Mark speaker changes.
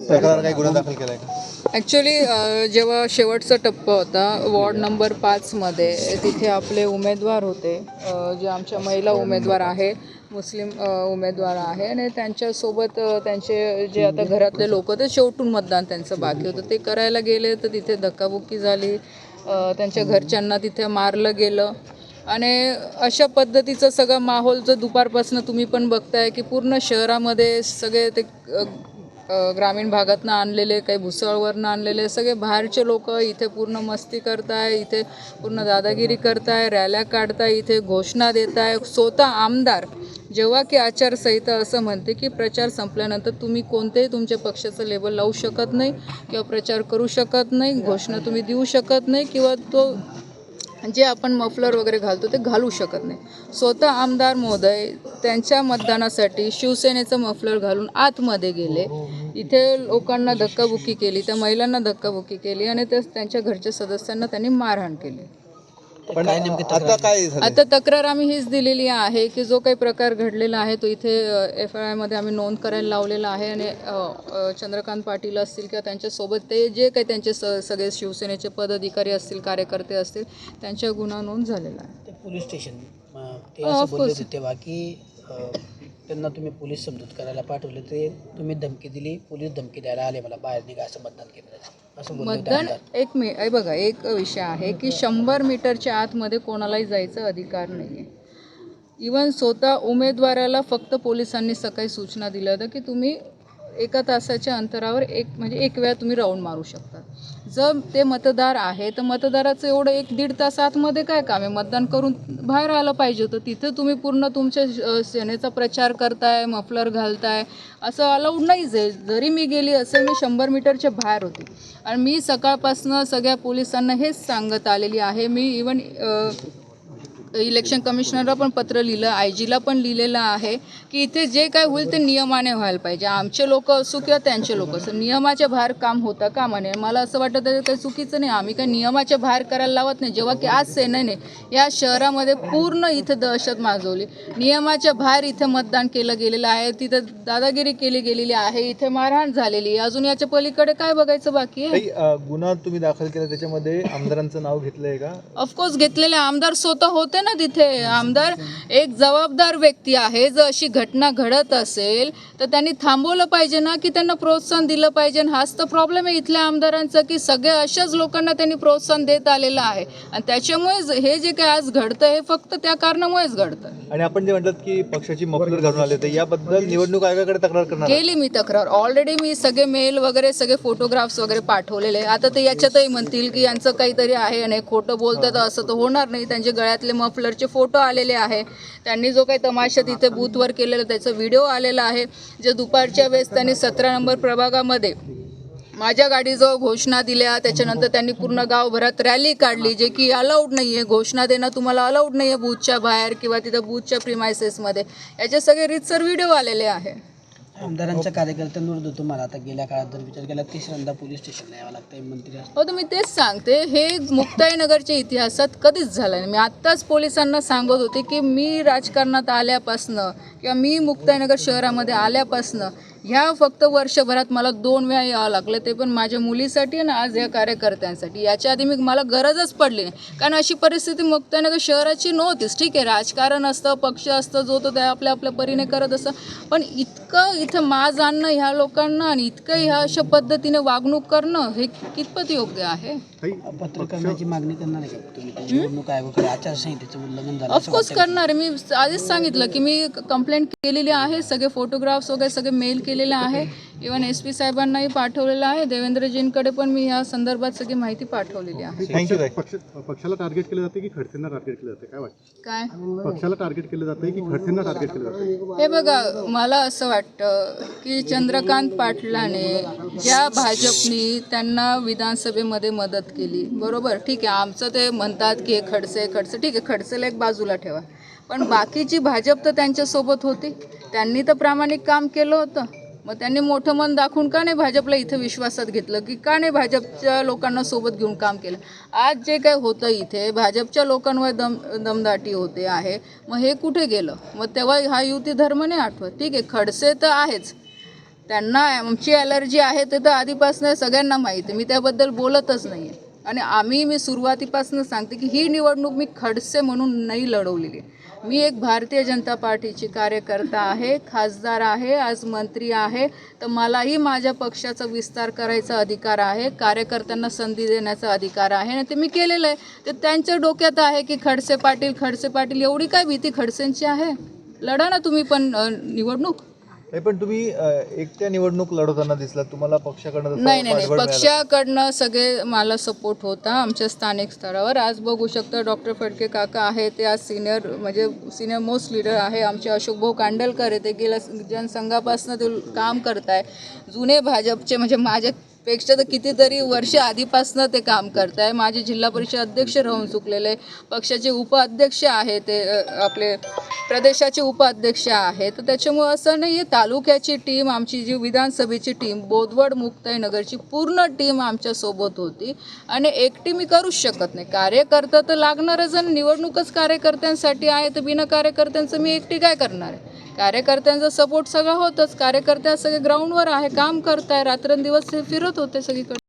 Speaker 1: सरकार काही गुन्हा दाखल केलाय का?
Speaker 2: ॲक्च्युली जेव्हा शेवटचा टप्पा होता वॉर्ड नंबर 5मध्ये, तिथे आपले उमेदवार होते, जे आमच्या महिला उमेदवार आहे, मुस्लिम उमेदवार आहे, आणि त्यांच्यासोबत त्यांचे जे आता घरातले लोक, ते शेवटून मतदान त्यांचं बाकी होतं, ते करायला गेले तर तिथे धक्काबुक्की झाली, त्यांच्या घरच्यांना तिथे मारलं गेलं. आणि अशा पद्धतीचं सगळं माहोल जो दुपारपासून तुम्ही पण बघताय की पूर्ण शहरामध्ये सगळे ते ग्रामीण भागातनं आणलेले, काही भुसावळवरनं आणलेले सगळे बाहेरचे लोक इथे पूर्ण मस्ती करताय, इथे पूर्ण दादागिरी करताय, रॅल्या काढताय, इथे घोषणा देताय. स्वतः आमदार, जेव्हा की आचारसंहिता असं म्हणते की प्रचार संपल्यानंतर तुम्ही कोणतेही तुमच्या पक्षाचं लेबल लावू शकत नाही किंवा प्रचार करू शकत नाही, घोषणा तुम्ही देऊ शकत नाही, किंवा तो जे आपण मफलर वगैरे घालतो ते घालू शकत नाही. स्वतः आमदार महोदय त्यांच्या मतदानासाठी शिवसेनेचं मफलर घालून आतमध्ये गेले, इथे लोकांना धक्काबुक्की केली, त्या महिलांना धक्काबुक्की केली, आणि त्यांच्या घरच्या सदस्यांना त्यांनी मारहाण केली.
Speaker 1: पण आता काय झालं?
Speaker 2: आता तक्रार आम्ही हीच दिलेली आहे की जो काही प्रकार घडलेला आहे तो इथे FIR आम्ही नोंद करायला लावलेला आहे, आणि चंद्रकांत पाटील असतील किंवा त्यांच्यासोबत ते जे काही त्यांचे सगळे शिवसेनेचे पदाधिकारी असतील, कार्यकर्ते असतील, त्यांच्या गुन्हा नोंद झालेला आहे.
Speaker 3: ते पोलीस स्टेशन ते असं बोलले होते तेव्हा की त्यांना तुम्ही पोलीस समजूत करायला पाठवले, ते तुम्ही धमकी दिली, पोलीस धमकी द्यायला आले मला बाहेर निघा असं मतदान केंद्राचं, असं बोलले होते
Speaker 2: मतदान
Speaker 3: आमदार.
Speaker 2: बघा, एक विषय आहे की 100 मीटरच्या आतमध्ये कोणालाही जायचा अधिकार नाही आहे. इवन स्वतः उमेदवाराला फक्त पोलिसांनी सकाळी सूचना दिल्या होत्या की तुम्ही 1 तासाच्या अंतरावर एक वेळा तुम्ही राऊंड मारू शकता. जर ते मतदार आहे तर मतदाराचं एवढं 1-1.5 तास आतमध्ये काय काम आहे? मतदान करून बाहेर आलं पाहिजे होतं. तिथे तुम्ही पूर्ण तुमच्या सेनेचा प्रचार करताय, मफलर घालताय, असं अलाउड नाहीच आहे. जरी मी गेली असेल, मी 100 मीटरच्या बाहेर होती, आणि मी सकाळपासून सगळ्या पोलिसांना हेच सांगत आलेली आहे. मी इवन इलेक्शन कमिशनरला पण पत्र लिहिलं, IG ला पण लिहिलेलं आहे की इथे जे काय होईल ते नियमाने व्हायला पाहिजे. आमचे लोक असो किंवा त्यांचे लोक असो, नियमाच्या बाहेर काम होता कामा नये. मला असं वाटतं त्याचं काही चुकीचं नाही, आम्ही काही नियमाच्या बाहेर करायला लावत नाही. जेव्हा की आज सेनेने या शहरामध्ये पूर्ण इथं दहशत माजवली, नियमाच्या बाहेर इथे मतदान केलं गेलेलं आहे, तिथं दादागिरी केली गेलेली आहे, इथे मारहाण झालेली आहे, अजून याच्या पलीकडे काय बघायचं बाकी आहे?
Speaker 1: गुन्हा तुम्ही दाखल केला त्याच्यामध्ये आमदारांचं नाव घेतलंय का?
Speaker 2: ऑफकोर्स घेतलेले आमदार स्वतः होते ना तिथे. आमदार एक जबाबदार व्यक्ती आहे. जर अशी घटना घडत असेल तर त्यांनी थांबवलं पाहिजे ना, की त्यांना प्रोत्साहन दिलं पाहिजे. हाच तर प्रॉब्लेम आहे इथल्या आमदारांचा की सगळ्या अशाच लोकांना त्यांनी प्रोत्साहन देत आलेलं आहे, आणि त्याच्यामुळेच हे जे काही आज घडतं हे फक्त त्या कारणामुळेच घडतं.
Speaker 1: आणि आपण जे म्हणतात की पक्षाची मफलर घालून आले, तर याबद्दल निवडणूक आयोगाकडे तक्रार करणार?
Speaker 2: केली मी तक्रार ऑलरेडी. मी सगळे मेल वगैरे, सगळे फोटोग्राफ्स वगैरे पाठवलेले. आता ते याच्यातही म्हणतील की यांचं काहीतरी आहे आणि खोटं बोलतात, असं तर होणार नाही. त्यांचे गळ्यातले मफलरचे फोटो आलेले आहे, त्यांनी जो काही तमाशा तिथे बूथवर केलेला त्याचा व्हिडिओ आलेला आहे. जे दुपारच्या वेळेस त्यांनी 17 नंबर प्रभागामध्ये माझ्या गाडीजवळ घोषणा दिल्या, त्याच्यानंतर त्यांनी पूर्ण गावभरात रॅली काढली, जे की अलाउड नाही आहे. घोषणा देणं तुम्हाला अलाउड नाही आहे बूथच्या बाहेर किंवा तिथं बूथच्या प्रिमायसेसमध्ये. याचे सगळे रीतसर व्हिडिओ आलेले आहे.
Speaker 3: आमदारांच्या कार्यकर्त्यांविरुद्ध तुम्हाला आता गेल्या काळात जर विचार केला 3ऱ्यांदा पोलीस स्टेशनला यावं लागतं मंत्री असं.
Speaker 2: हो, तर मी तेच सांगते, हे मुक्ताईनगरच्या इतिहासात कधीच झालं नाही. मी आत्ताच पोलिसांना सांगत होते की मी राजकारणात आल्यापासनं किंवा मी मुक्ताईनगर शहरामध्ये आल्यापासनं ह्या फक्त वर्षभरात मला 2 वेळा यावं लागलं, ते पण माझ्या मुलीसाठी आणि आज या कार्यकर्त्यांसाठी. याच्या आधी मला गरजच पडली नाही, कारण अशी परिस्थिती मुक्ताईनगर शहराची नव्हतीच. ठीक आहे, राजकारण असतं, पक्ष असतं, जो तो त्या आपल्या आपल्या परीने करत असतं, पण इतकं इथं माज आणणं ह्या लोकांना आणि इतकं ह्या अशा पद्धतीने वागणूक करणं हे कितपत योग्य आहे?
Speaker 3: पत्र करण्याची मागणी करणार आहे का तुम्ही? निवडणूक आयोगाकडे आचारसंहितेचं उल्लंघन झालं
Speaker 2: ऑफकोर्स करणार आहे. मी आधीच सांगितलं की मी कंप्लेंट केलेली आहे, सगळे फोटोग्राफ्स वगैरे सगळे मेल केलेले आहे. इवन SP साहेबांनाही पाठवलेलं आहे, देवेंद्रजींकडे पण मी या संदर्भात सगळी माहिती पाठवलेली आहे.
Speaker 4: पक्षाला टार्गेट केलं जाते की खडसेंना टार्गेट केलं जाते, काय वाटतं?
Speaker 2: काय
Speaker 4: पक्षाला टार्गेट केलं जाते की खडसेंना टार्गेट केलं जाते?
Speaker 2: हे बघा, मला असं वाटतं की चंद्रकांत पाटलाने ज्या भाजपनी त्यांना विधानसभेमध्ये मदत केली, बरोबर, ठीक आहे, आमचं ते म्हणतात की हे खडसे, ठीक आहे, खडसेला एक बाजूला ठेवा, पण बाकीची भाजप तर त्यांच्यासोबत होती. त्यांनी तर प्रामाणिक काम केलं होतं. मग त्यांनी मोठं मन दाखवून का नाही भाजपला इथं विश्वासात घेतलं, की का नाही भाजपच्या लोकांना सोबत घेऊन काम केलं? आज जे काय होतं इथे भाजपच्या लोकांवर दमदाटी होते आहे, मग हे कुठे गेलं? मग तेव्हा हा युती धर्म नाही आठवत. ठीक आहे, खडसे तर आहेच, त्यांना आमची ॲलर्जी आहे ते तर आधीपासून सगळ्यांना माहीत आहे, मी त्याबद्दल बोलतच नाही आहे. आणि मी सुरुवातीपासून सांगते की ही निवडणूक मी खडसे म्हणून नाही लढवलेली. मी एक भारतीय जनता पार्टीची कार्यकर्ता आहे, खासदार आहे, आज मंत्री आहे, तर मलाही माझ्या पक्षाचा विस्तार करायचा अधिकार आहे, कार्यकर्त्यांना संधी देण्याचा अधिकार आहे आणि ते मी केलेलं आहे. तर त्यांच्या डोक्यात आहे की खडसे पाटील एवढी काय भीती खडसेंची आहे? लढा ना तुम्ही पण निवडणूक.
Speaker 1: नाही, पण तुम्ही एकट्या निवडणूक लढवताना दिसला, तुम्हाला पक्षाकडनं तसं
Speaker 2: नाही
Speaker 1: पाठबळ मिळालं?
Speaker 2: पक्षाकडनं सगळे मला सपोर्ट होता आमच्या स्थानिक स्तरावर. आज बघू शकता डॉक्टर फडके काका आहे, ते आज सिनियर मोस्ट लीडर आहे. आमचे अशोक भाऊ कांडलकर आहे, ते गेल्या जनसंघापासून ते काम करत आहे. जुने भाजपचे म्हणजे माझ्यापेक्षा तर कितीतरी वर्ष आधीपासून ते काम करत आहे. माझे जिल्हा परिषद अध्यक्ष राहून चुकलेले, पक्षाचे उपाध्यक्ष आहे, ते आपले प्रदेशाचे उपाध्यक्ष आहे. तर त्याच्यामुळं असं नाही आहे, तालुक्याची टीम, आमची जी विधानसभेची टीम, बोदवड मुक्ताईनगरची पूर्ण टीम आमच्यासोबत होती आणि एकटी मी करूच शकत नाही. कार्यकर्ता तर लागणारच आणि निवडणूकच कार्यकर्त्यांसाठी आहे, तर बिना कार्यकर्त्यांचं मी एकटी काय करणार आहे? कार्यकर्त्यांचा सपोर्ट सगळा होतच. कार्यकर्ते सगळे ग्राउंडवर आहे, काम करत आहे, रात्रंदिवस फिरत होते सगळीकडे.